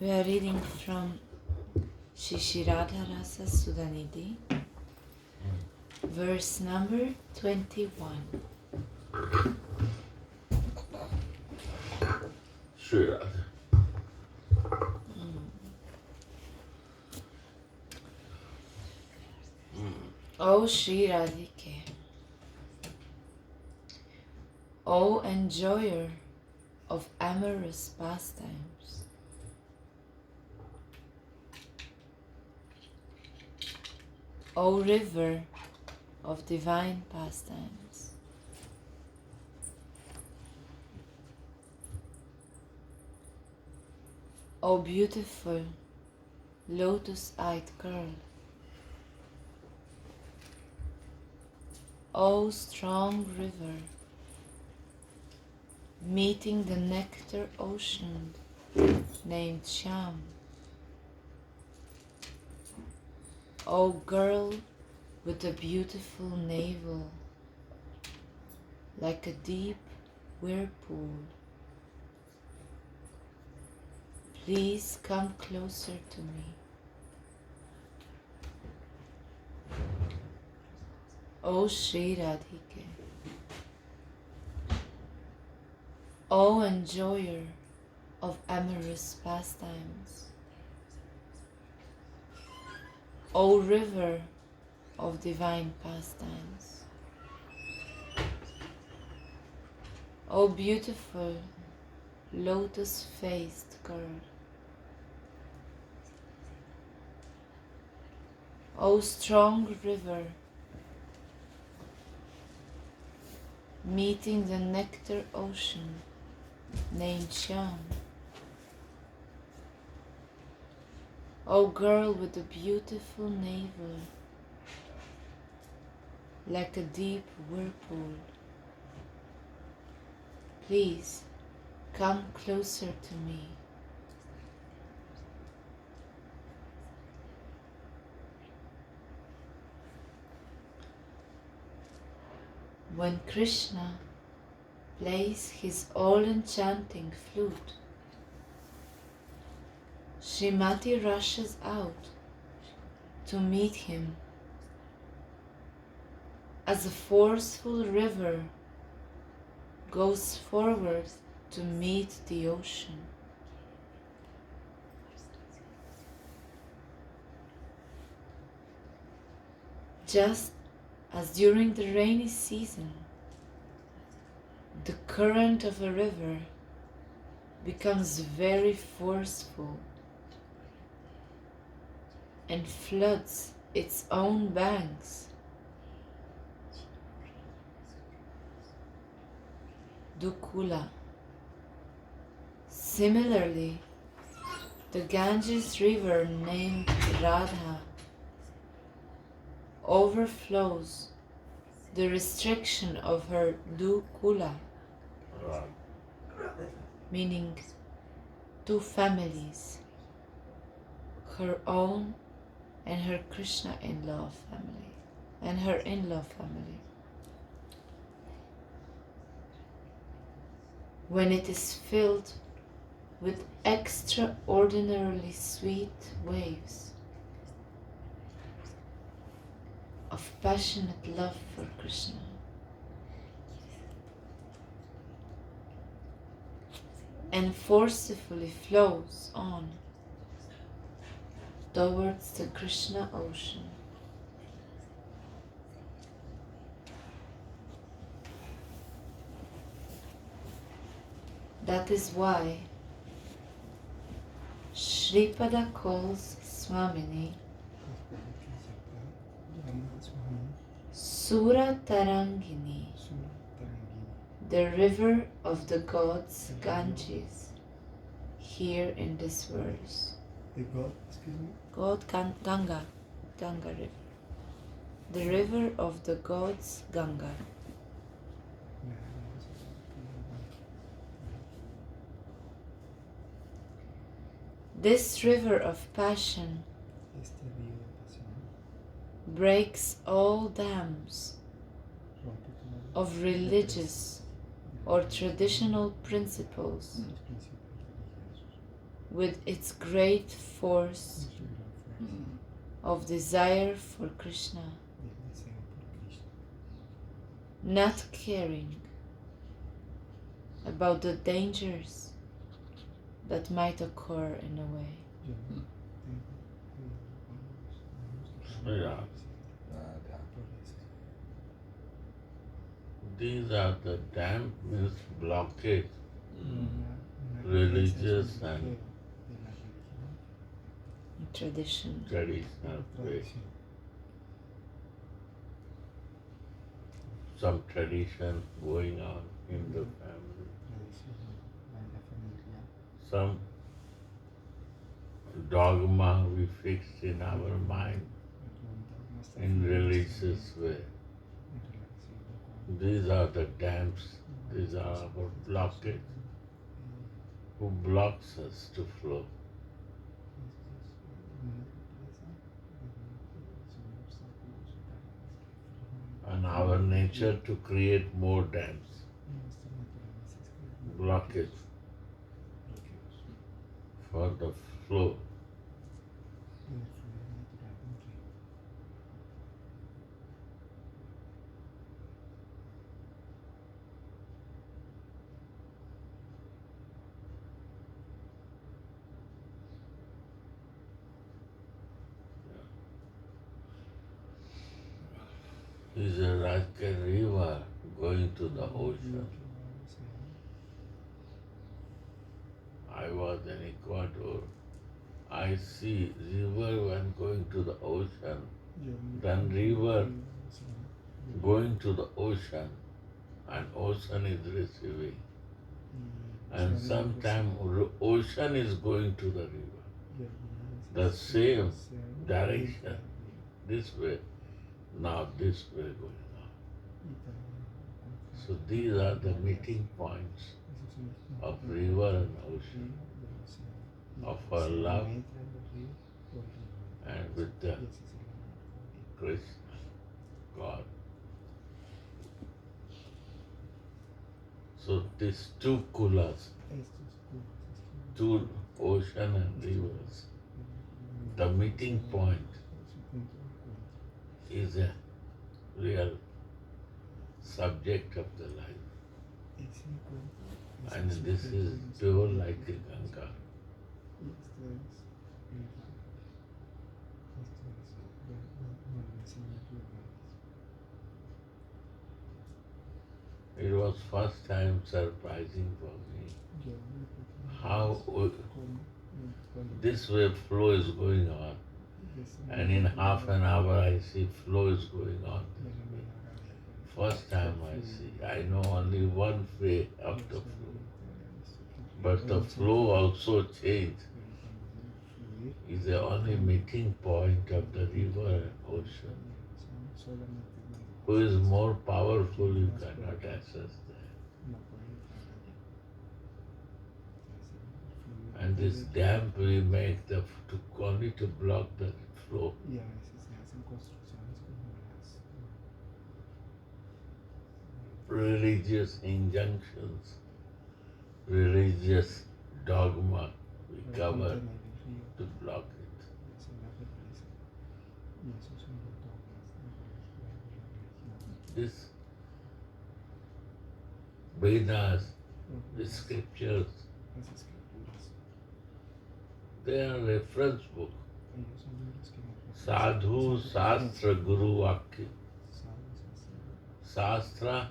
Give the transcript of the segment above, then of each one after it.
We are reading from Radha Rasa Sudhanidhi, verse number 21. Sri Radha. O Sri Radhika, O enjoyer of amorous pastimes, O river of divine pastimes, O beautiful lotus-eyed girl, O strong river, meeting the nectar ocean named Shyam, O girl with a beautiful navel, like a deep whirlpool, please come closer to me. O Sri Radhika, O enjoyer of amorous pastimes, O river of divine pastimes, O beautiful lotus-faced girl, O strong river, meeting the nectar ocean named Shyam, O girl with a beautiful navel, like a deep whirlpool, please come closer to me. When Krishna plays his all-enchanting flute, Srimati rushes out to meet him as a forceful river goes forward to meet the ocean. Just as during the rainy season, the current of a river becomes very forceful and floods its own banks, Dukula. Similarly, the Ganges river named Radha overflows the restriction of her Dukula, meaning two families, her own and her Krishna in-law family, and her in-law family. When it is filled with extraordinarily sweet waves of passionate love for Krishna, and forcefully flows on towards the Krishna ocean. That is why Shripada calls Swamini Sura Tarangini, the river of the gods Ganges, here in this verse. The god, excuse me? God Ganga River. The river of the gods Ganga. This river of passion breaks all dams of religious or traditional principles with its great force of desire for Krishna, not caring about the dangers that might occur in a way. Yeah. These are the damp means blockage, religious and Tradition. traditional way. Some tradition going on in the family. Some dogma we fixed in our mind in religious way. These are the damps, these are our blockage who blocks us to flow. And our nature to create more dams, blockage for the flow. Is a Radhika river going to the ocean. I was in Ecuador. I see river when going to the ocean, then river going to the ocean, and ocean is receiving. And sometimes ocean is going to the river. The same direction, this way. Now this way going on. So these are the meeting points of river and ocean, of our love and with the Krishna, God. So these two kulas, two ocean and rivers, the meeting point is a real subject of the life. And this is pure like a Ganga. It was first time surprising for me how this way flow is going on. And in half an hour I see flow is going on this way. First time I see. I know only one way of the flow. But the flow also changed. Is the only meeting point of the river and ocean. Who is more powerful, you cannot access that. And this dam we make only to block the flow. Religious injunctions, religious dogma we cover to block it. This Vedas, the scriptures, they are reference book. Sadhu, Shastra, Guru, Vakya. Shastra,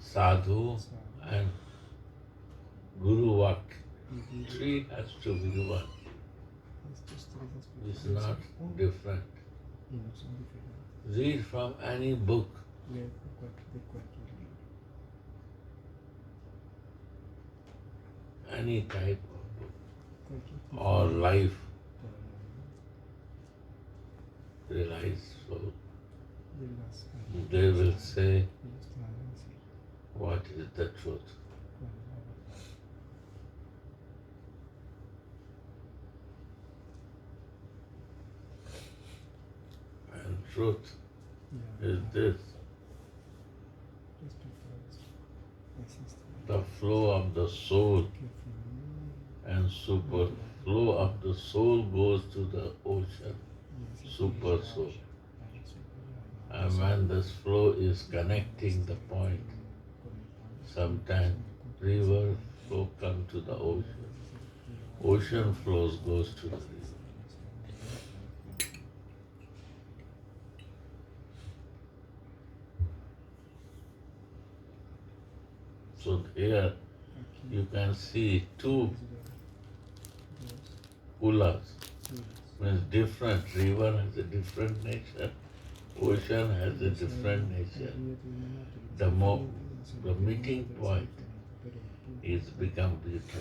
Sadhu and Guru Vakya. Three has to be one. It's not different. Read from any book. Any type of book or life. Realize so. They will say what is the truth. And truth is this. The flow of the soul and super flow of the soul goes to the ocean, super soul. And when this flow is connecting the point, sometimes river flow come to the ocean. Ocean flows goes to the river. So here you can see two kulas, means different. River has a different nature, ocean has a different nature. The meeting point is become beautiful.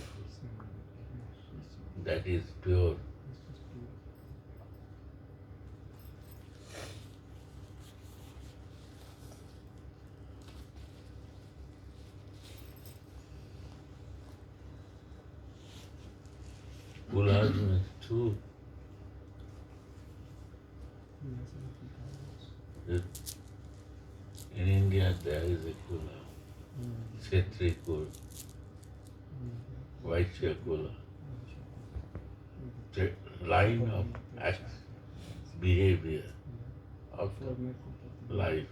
That is pure. Kulas means two. In India there is a kula, Kshetri kula, Vaishya kula. The line of acts, behavior of the life.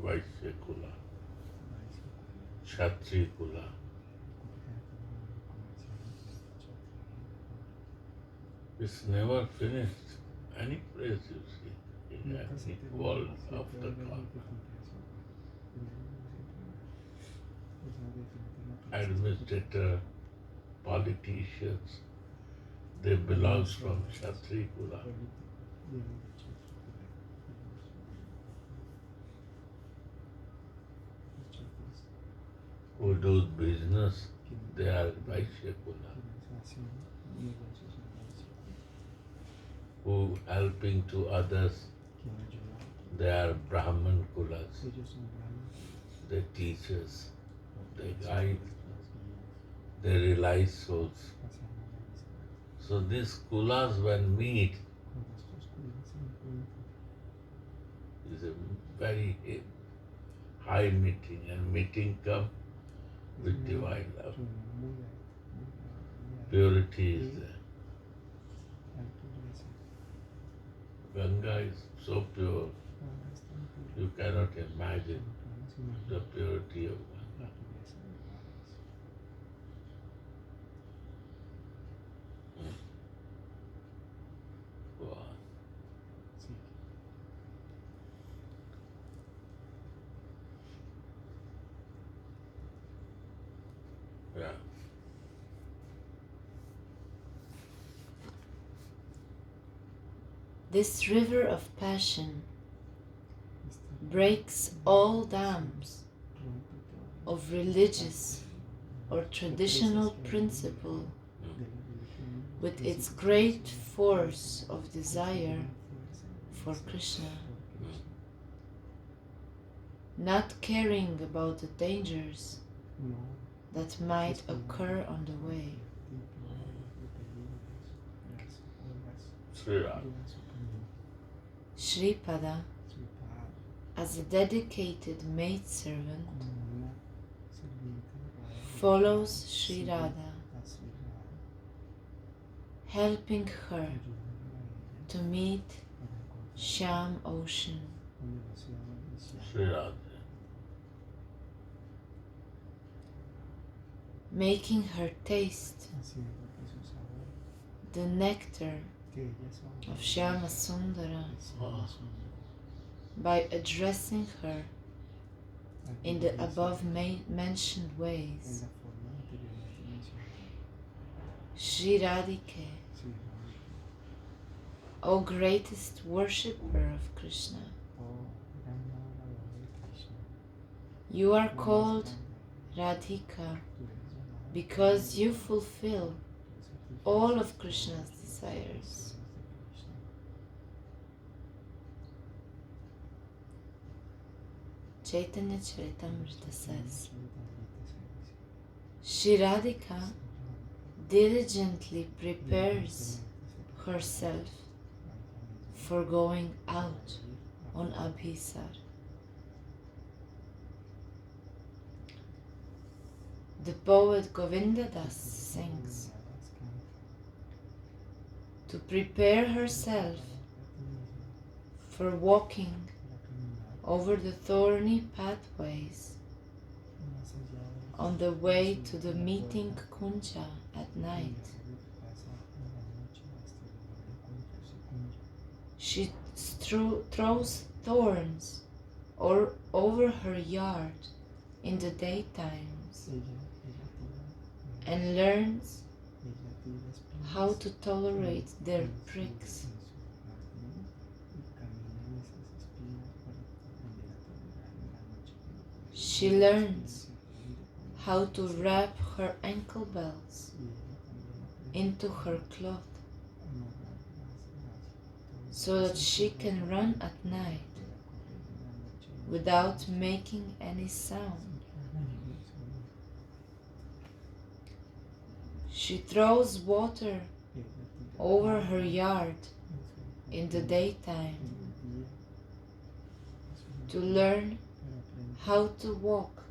Vaishya kula, Kshatri kula. It's never finished. Any place you see in any world of the God. Administrator, politicians, they belong from Kshatri kula. Who do business, they are Vaishya kula. Who helping to others, they are Brahman kulas. They teach us, they guide, they realize souls. So these kulas when meet is a very high meeting, and meeting come with divine love. Purity is there. Ganga is so pure, you cannot imagine the purity of Ganga. Go on. Yeah. This river of passion breaks all dams of religious or traditional principle with its great force of desire for Krishna, not caring about the dangers that might occur on the way. Shripada, as a dedicated maidservant, follows Sri Radha, helping her to meet Shyam Ocean. Sri Radha. Making her taste the nectar of Shyama Sundara by addressing her in the above mentioned ways. Shri Radhika, O greatest worshipper of Krishna, you are called Radhika because you fulfill all of Krishna's desires. Chaitanya Charitamrita says, Shri Radhika diligently prepares herself for going out on Abhisar. The poet Govinda Das sings, to prepare herself for walking over the thorny pathways on the way to the meeting kunja at night. She throws thorns over her yard in the daytimes and learns how to tolerate their pricks. She learns how to wrap her ankle bells into her cloth so that she can run at night without making any sound. She throws water over her yard in the daytime to learn how to walk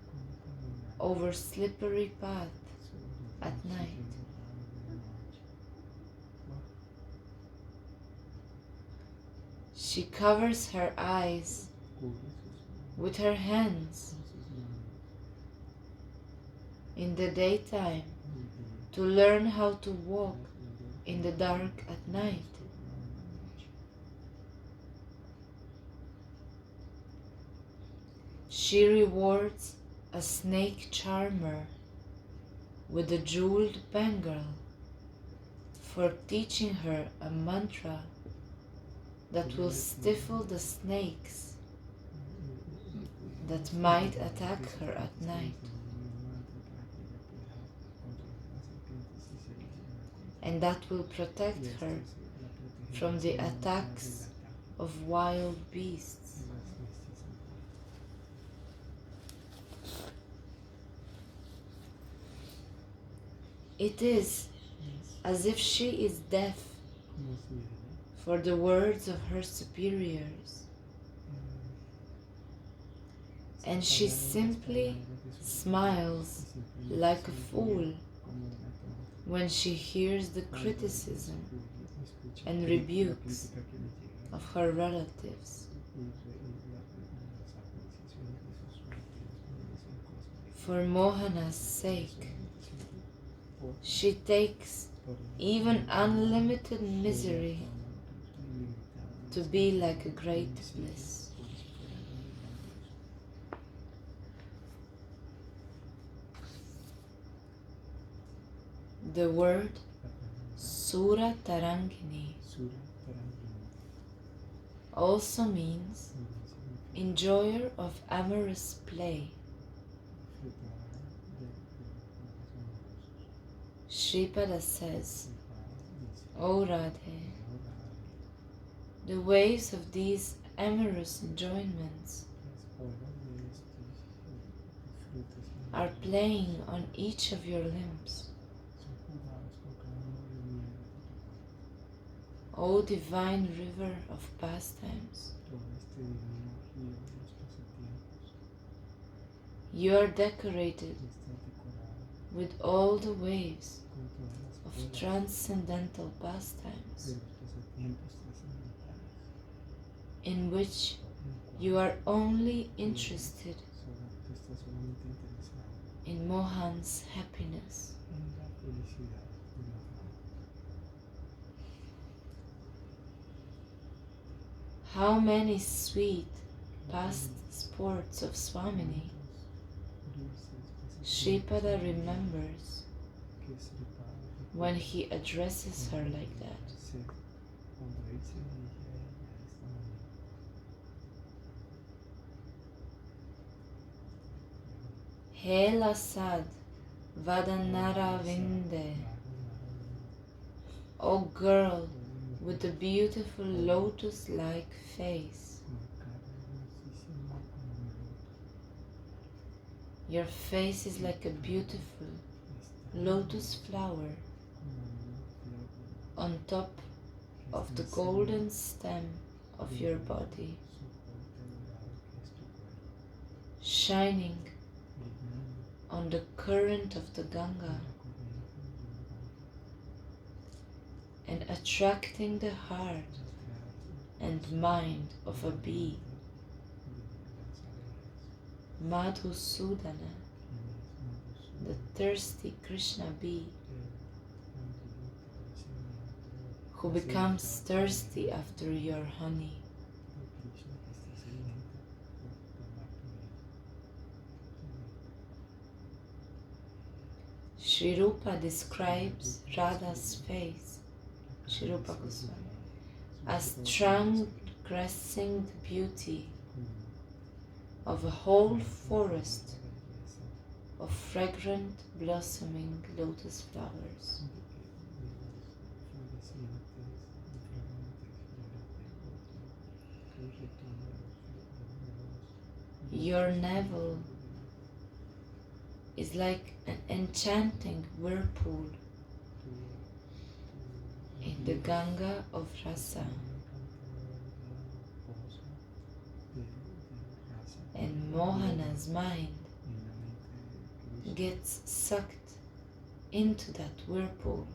over slippery paths at night. She covers her eyes with her hands in the daytime to learn how to walk in the dark at night. She rewards a snake charmer with a jeweled bangle for teaching her a mantra that will stifle the snakes that might attack her at night, and that will protect her from the attacks of wild beasts. It is as if she is deaf for the words of her superiors, and she simply smiles like a fool when she hears the criticism and rebukes of her relatives. For Mohana's sake, she takes even unlimited misery to be like a great bliss. The word Sura Tarangini also means enjoyer of amorous play. Shripada says, O Radhe, the waves of these amorous enjoyments are playing on each of your limbs. O divine river of pastimes, you are decorated with all the waves of transcendental pastimes, in which you are only interested in Mohan's happiness. How many sweet past sports of Swamini Shripada remembers when he addresses her like that. Hela Sad Vadanara Vinde, O girl with the beautiful lotus-like face. Your face is like a beautiful lotus flower on top of the golden stem of your body, shining on the current of the Ganga and attracting the heart and mind of a bee, Madhusudana, the thirsty Krishna bee, who becomes thirsty after your honey. Sri Rupa describes Radha's face, Sri Rupa Goswami, as transgressing the beauty of a whole forest of fragrant blossoming lotus flowers. Your navel is like an enchanting whirlpool in the Ganga of Rasa, and Mohana's mind gets sucked into that whirlpool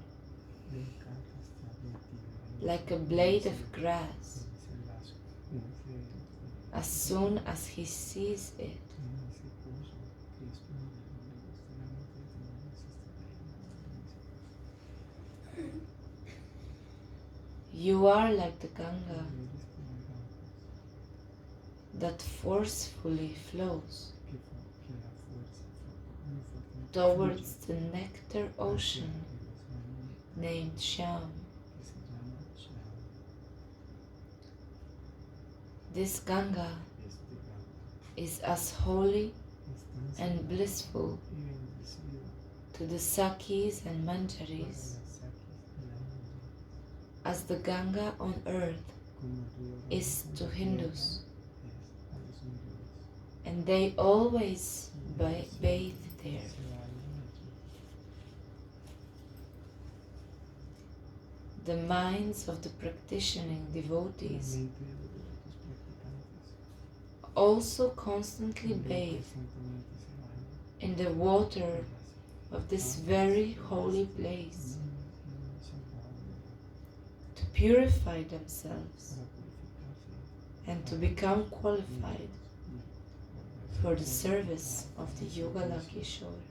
like a blade of grass as soon as he sees it. You are like the Ganga that forcefully flows towards the nectar ocean named Shyam. This Ganga is as holy and blissful to the Sakis and Manjaris as the Ganga on earth is to Hindus, and they always bathe there. The minds of the practicing devotees also constantly bathe in the water of this very holy place to purify themselves and to become qualified for the service of the Yugala Kishore.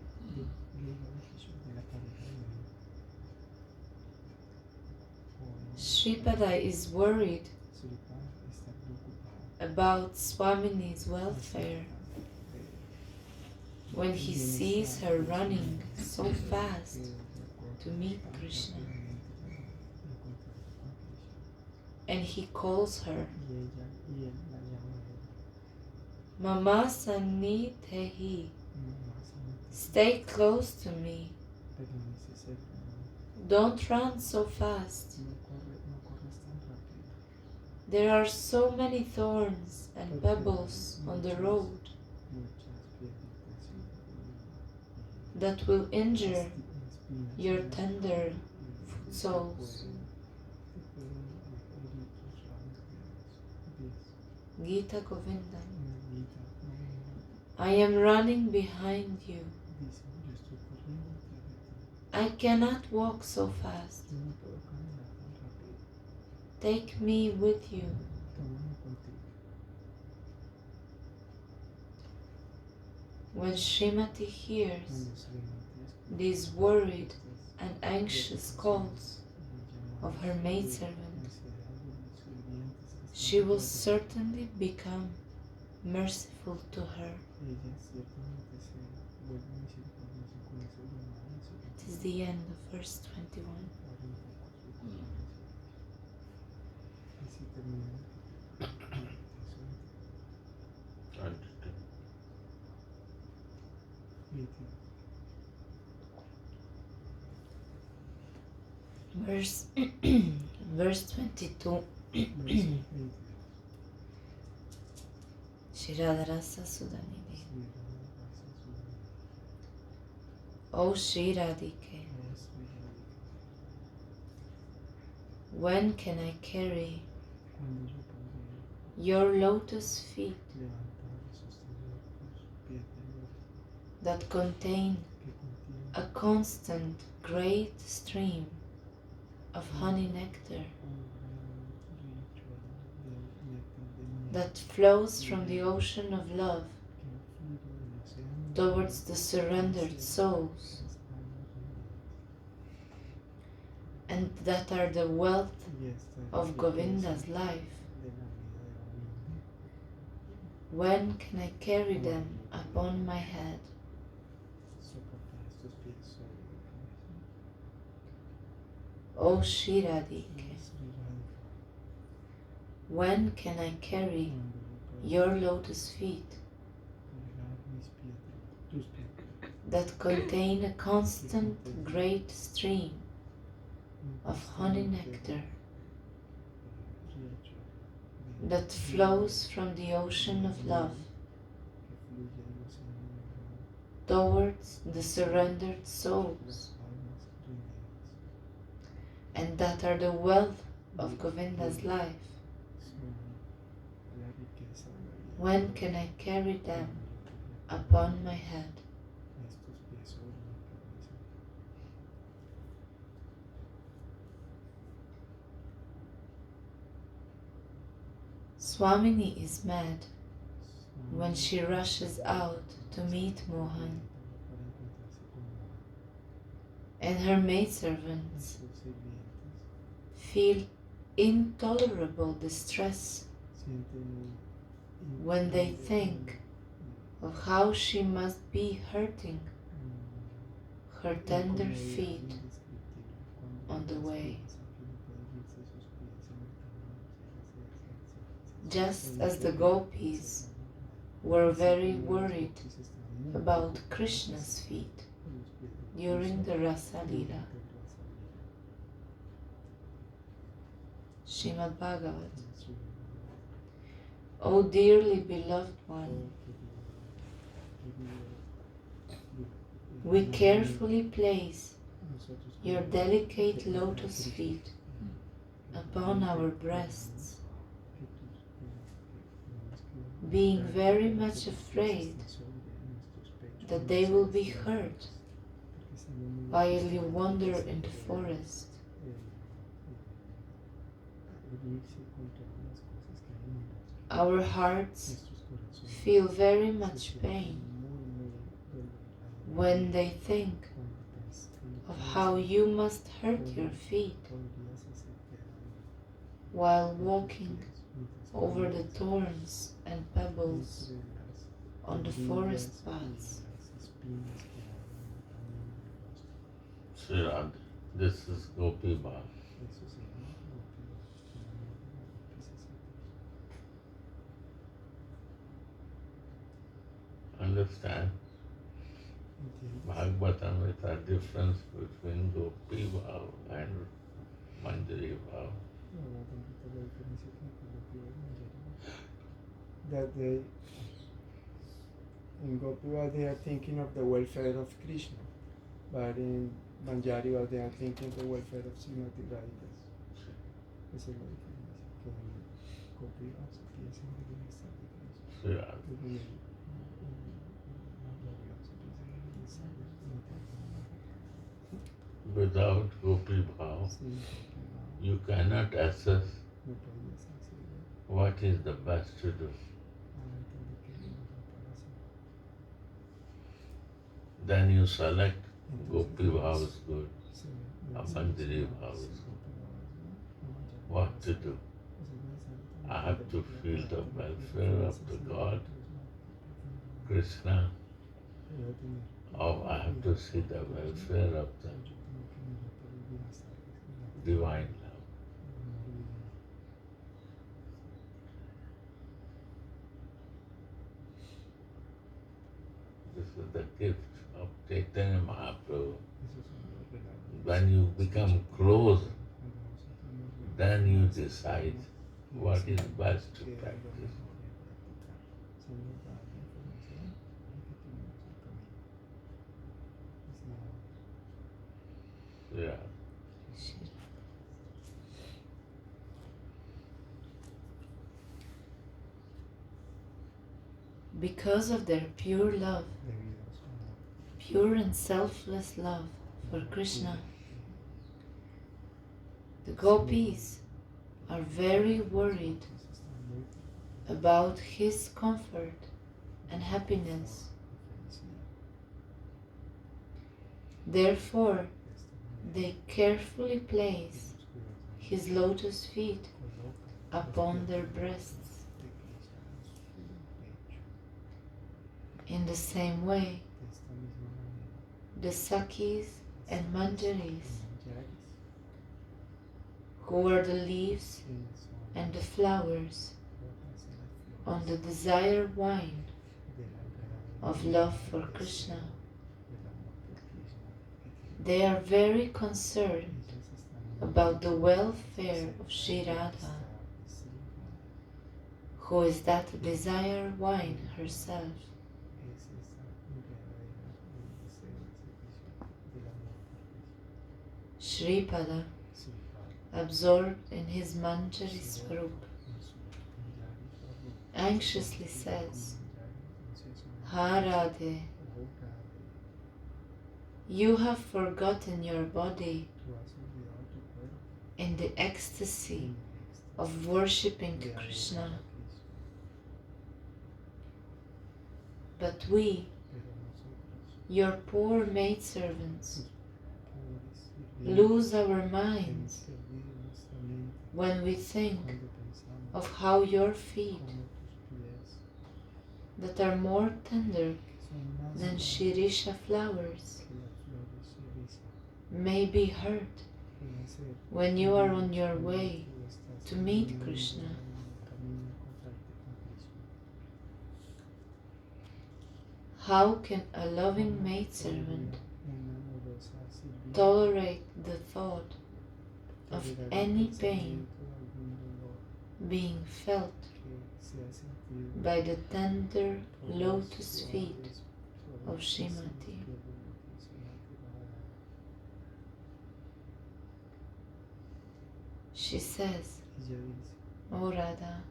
Shripada is worried about Swamini's welfare when he sees her running so fast to meet Krishna, and he calls her Mama Sannidhehi, stay close to me, don't run so fast. There are so many thorns and pebbles on the road that will injure your tender foot soles. Gita Govinda. I am running behind you. I cannot walk so fast. Take me with you. When Srimati hears these worried and anxious calls of her maidservant, she will certainly become merciful to her. It is the end of verse 21. Verse 22. Shri Radha Rasa Sudhanidhi. O Shri Radhike, When can I carry your lotus feet that contain a constant great stream of honey nectar that flows from the ocean of love towards the surrendered souls, and that are the wealth of Govinda's life? When can I carry them upon my head? O Shri Radhika, when can I carry your lotus feet that contain a constant great stream of honey nectar that flows from the ocean of love towards the surrendered souls, and that are the wealth of Govinda's life? When can I carry them upon my head? Swamini is mad when she rushes out to meet Mohan, and her maidservants feel intolerable distress when they think of how she must be hurting her tender feet on the way. Just as the gopis were very worried about Krishna's feet during the Rasa Leela. Srimad Bhagavat. O dearly beloved one, we carefully place your delicate lotus feet upon our breasts, being very much afraid that they will be hurt while you wander in the forest. Our hearts feel very much pain when they think of how you must hurt your feet while walking over the thorns and pebbles on the forest paths. Sri Radha, this is Gopi Bhav. Understand? Bhagavatam is a difference between Gopi Bhav and Manjari Bhav. That they, in Gopi Bhav they are thinking of the welfare of Krishna, but in Manjari Bhav they are thinking of the welfare of Srimati Radhika. Esa es la diferencia. Que en Gopi Bhav se piensa en el bienestar de Krishna. Sri Radha. Without Gopi Bhav, you cannot assess what is the best to do. Then you select Gopi Bhav is good, Manjari Bhav is good. What to do? I have to feel the welfare of the God, Krishna, or I have to see the welfare of the divine love. This is the gift of Chaitanya Mahaprabhu. When you become close, then you decide what is best to practice. Yeah. because of their pure love, pure and selfless love for Krishna. The gopis are very worried about his comfort and happiness. Therefore, they carefully place his lotus feet upon their breasts. In the same way, the Sakis and Manjaris, who are the leaves and the flowers on the desire wine of love for Krishna, they are very concerned about the welfare of Sri Radha, who is that desire wine herself. Shripada, absorbed in his Manjari Swarup, anxiously says, Ha Radhe, you have forgotten your body in the ecstasy of worshipping Krishna. But we, your poor maidservants, lose our minds when we think of how your feet, that are more tender than shirisha flowers, may be hurt when you are on your way to meet Krishna. How can a loving maidservant tolerate the thought of any pain being felt by the tender lotus feet of Srimati? She says, O Radha,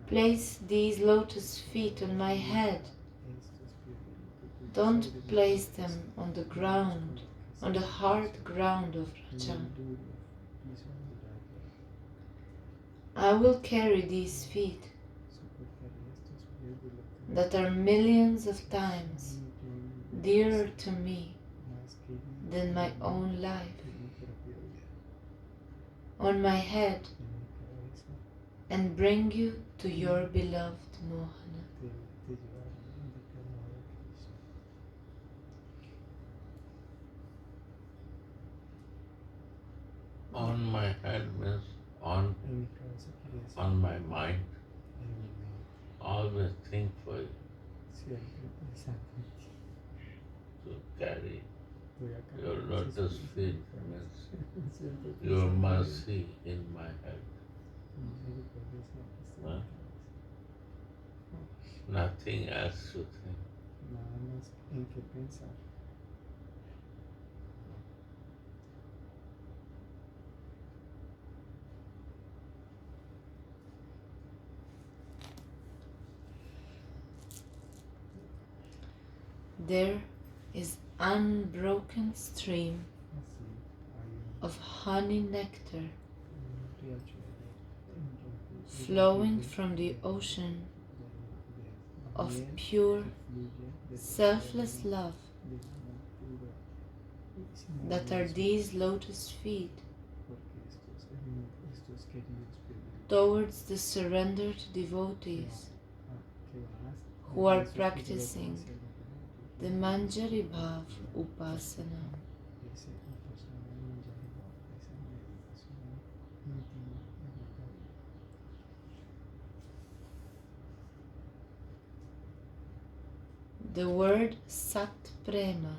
place these lotus feet on my head. Don't place them on the ground, on the hard ground of Raja. I will carry these feet that are millions of times dearer to me than my own life on my head and bring you to your beloved Mohana. On my head means on my mind. Always think for you. To carry your lotus feet means your mercy in my head. Huh? Nothing else to think. There is unbroken stream of honey nectar flowing from the ocean of pure, selfless love that are these lotus feet towards the surrendered devotees who are practicing the Manjari Bhav Upasana. The word Sat Prema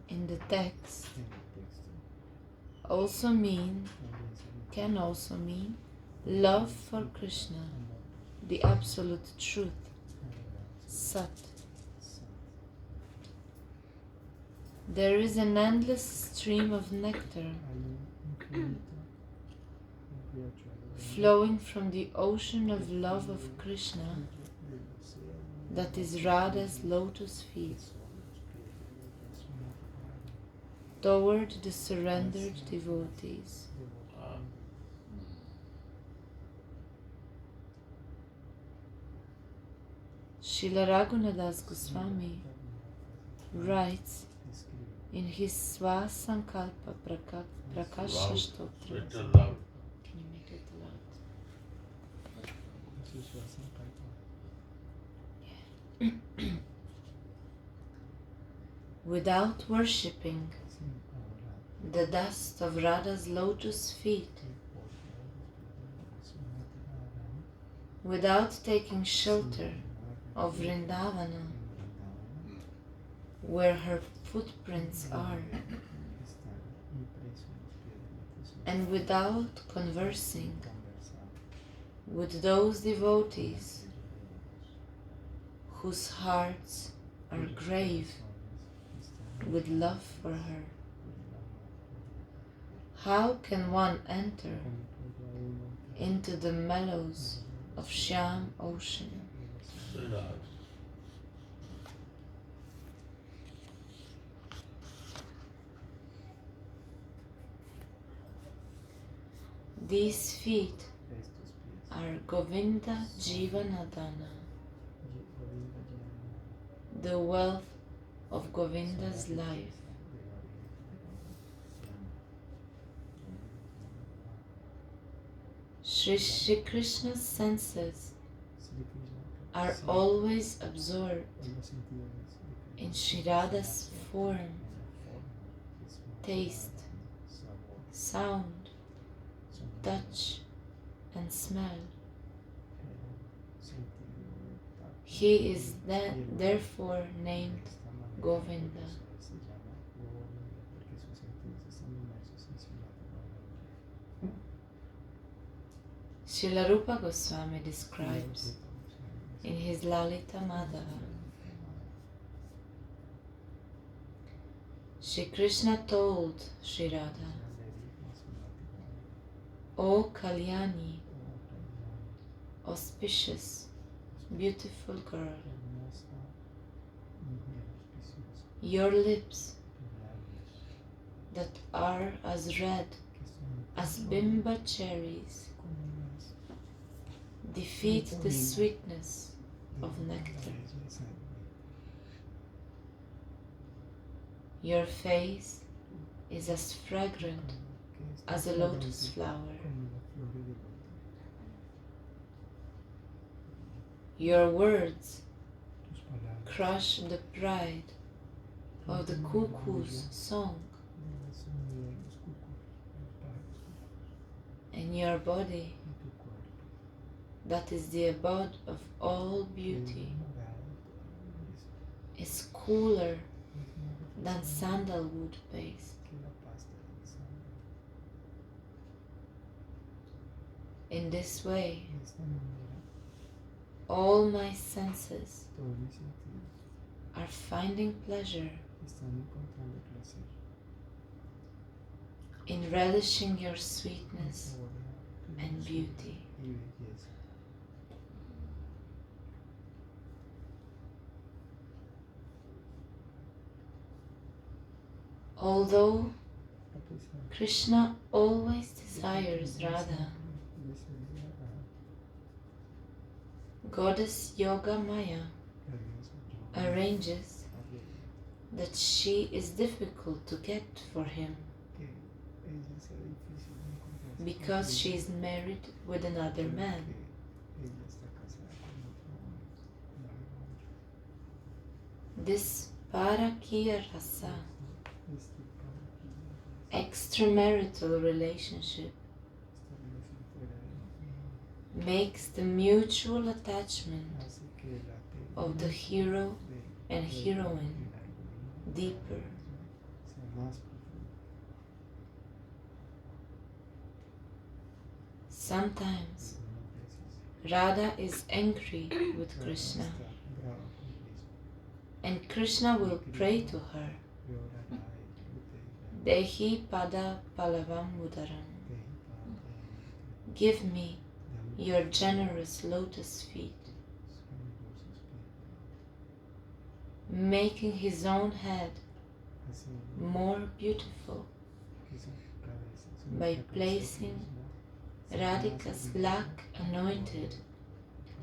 in the text can also mean love for Krishna, the absolute truth, Sat. There is an endless stream of nectar flowing from the ocean of love of Krishna that is Radha's lotus feet, toward the surrendered devotees. Srila Raghunadas Goswami writes in his Swasankalpa Prakasha Stotra. Little loud. Can you make it loud? Without worshipping the dust of Radha's lotus feet, without taking shelter of Vrindavana, where her footprints are, and without conversing with those devotees whose hearts are grave with love for her, how can one enter into the mellows of Shyam ocean? These feet are Govinda Jivanadana, the wealth of Govinda's life. Shri Krishna's senses are always absorbed in Shri Radha's form, taste, sound, touch, and smell. He is therefore named Govinda. Srila Rupa Goswami describes in his Lalita Madhava, Shri Krishna told Shri Radha, O Kalyani, auspicious, beautiful girl, your lips that are as red as bimba cherries defeat the sweetness of nectar. Your face is as fragrant as a lotus flower. Your words crush the pride of the cuckoo's song, and your body, that is the abode of all beauty, is cooler than sandalwood paste. In this way, all my senses are finding pleasure in relishing your sweetness and beauty. Although Krishna always desires Radha, Goddess Yoga Maya arranges that she is difficult to get for him because she is married with another man. This Parakiya Rasa, extramarital relationship, makes the mutual attachment of the hero and heroine deeper. Sometimes Radha is angry with Krishna, and Krishna will pray to her, Dehi pada palavam mudaram, give me your generous lotus feet. making his own head more beautiful by placing Radhika's black anointed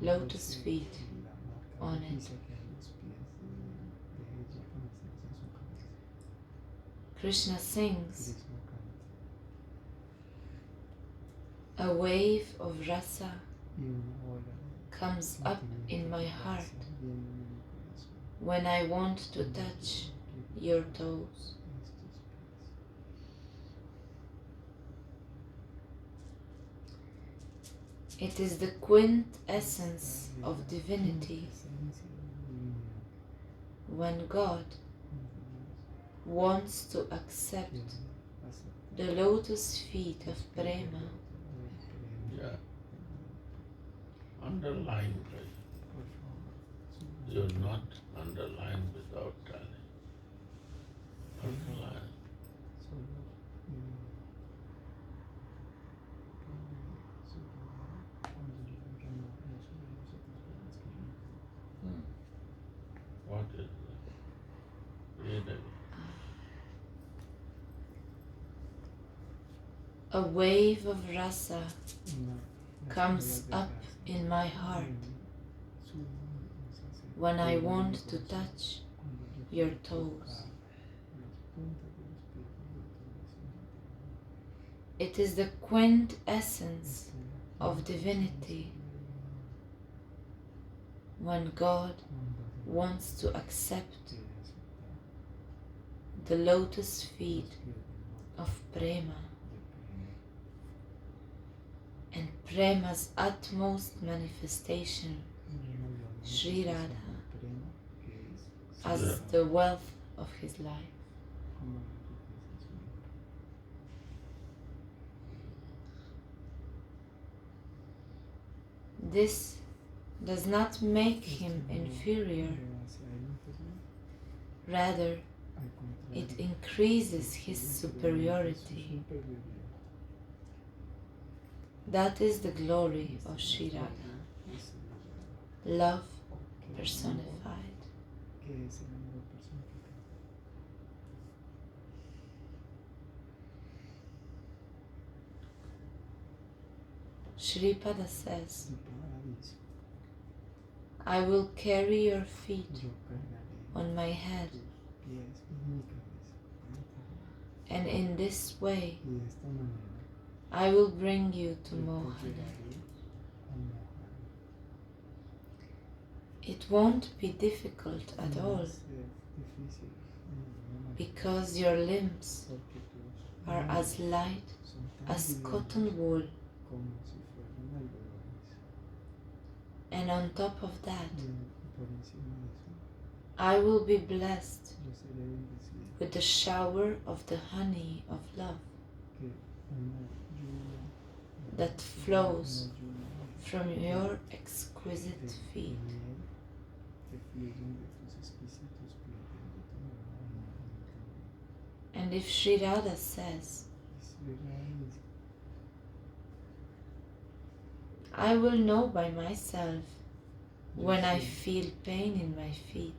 lotus feet on it. Krishna sings, a wave of rasa comes up in my heart when I want to touch your toes. It is the quintessence of divinity when God wants to accept the lotus feet of prema. Yeah. Underline, right? You're not underline without telling. Underline. What is that? Read again. A wave of rasa comes up in my heart when I want to touch your toes. It is the quintessence of divinity when God wants to accept the lotus feet of prema. And prema's utmost manifestation, Sri Radha, as the wealth of his life. This does not make him inferior, rather it increases his superiority. That is the glory of Sri Radha, love personified. Shripada says, I will carry your feet on my head, and in this way I will bring you to Mohana. It won't be difficult at all, because your limbs are as light as cotton wool, and on top of that, I will be blessed with the shower of the honey of love that flows from your exquisite feet. And if Sri Radha says, I will know by myself when I feel pain in my feet,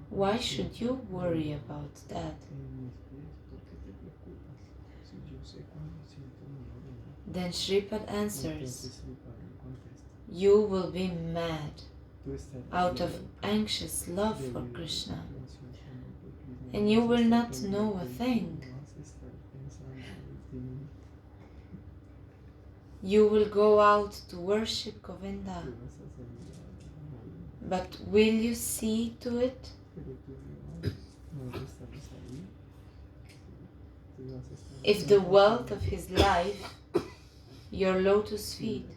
why should you worry about that? Then Shripad answers, you will be mad out of anxious love for Krishna, and you will not know a thing. You will go out to worship Govinda, but will you see to it? If the wealth of his life, your lotus feet,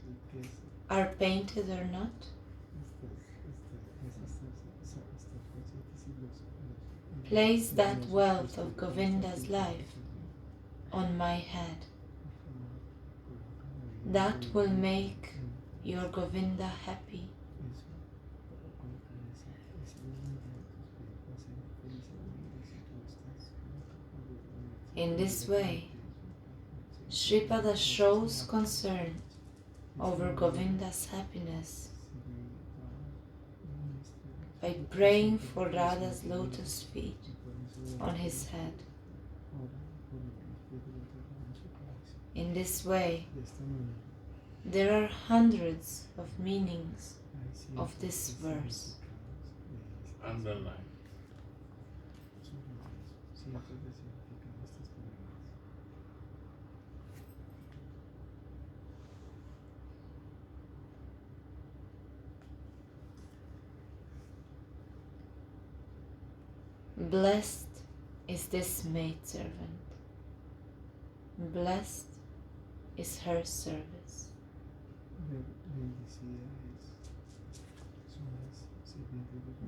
are painted or not? Place that wealth of Govinda's life on my head. That will make your Govinda happy. In this way, Shripada shows concern over Govinda's happiness by praying for Radha's lotus feet on his head. In this way, there are hundreds of meanings of this verse. Underline. Blessed is this maidservant. Blessed is her service.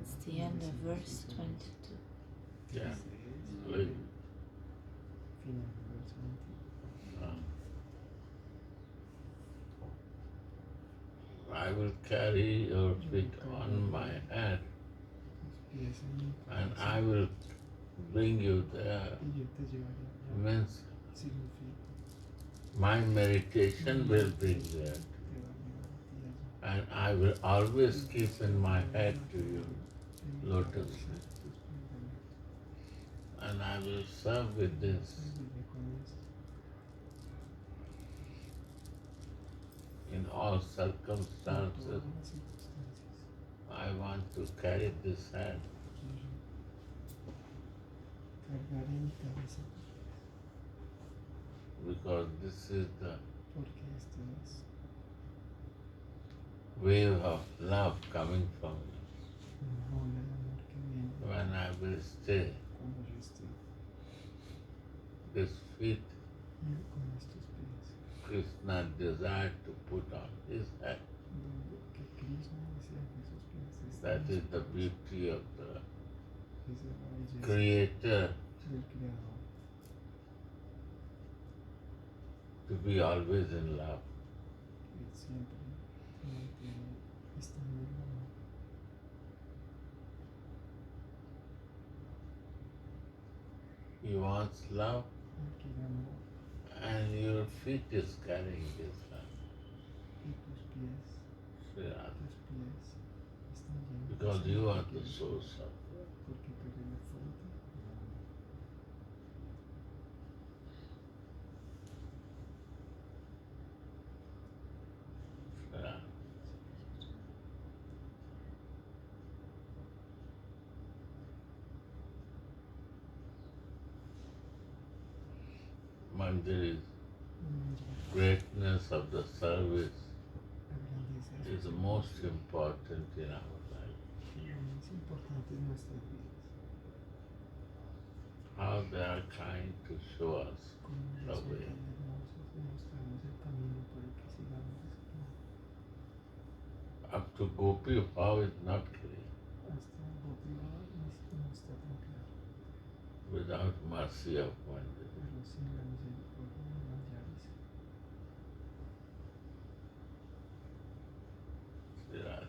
It's the end of verse 22. Yeah. Good. I will carry your feet on my head and I will bring you there. Means my meditation will bring you there. And I will always keep in my head to you, Lotus. And I will serve with this. In all circumstances, I want to carry this hand. Because this is the wave of love coming from you. When I will stay, this feet Krishna desired to put on his head. That is the beauty of the Creator, to be always in love. He wants love, and your feet is carrying this love. Sri Radha. Because you are the source of love. Sri Radha. Manjari's greatness of the service is the most important in our life. How they are trying to show us the way. Up to Gopi, how is not clear. Without mercy of Manjari. Sri Radha.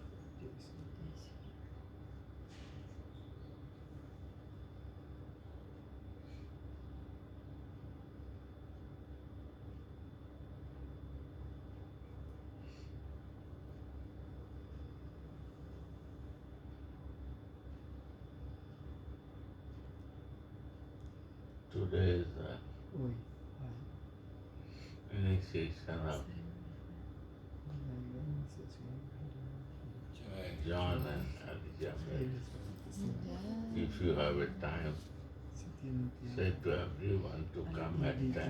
Today is the initiation of John and Elizabeth. If you have a time, say to everyone to come at 10.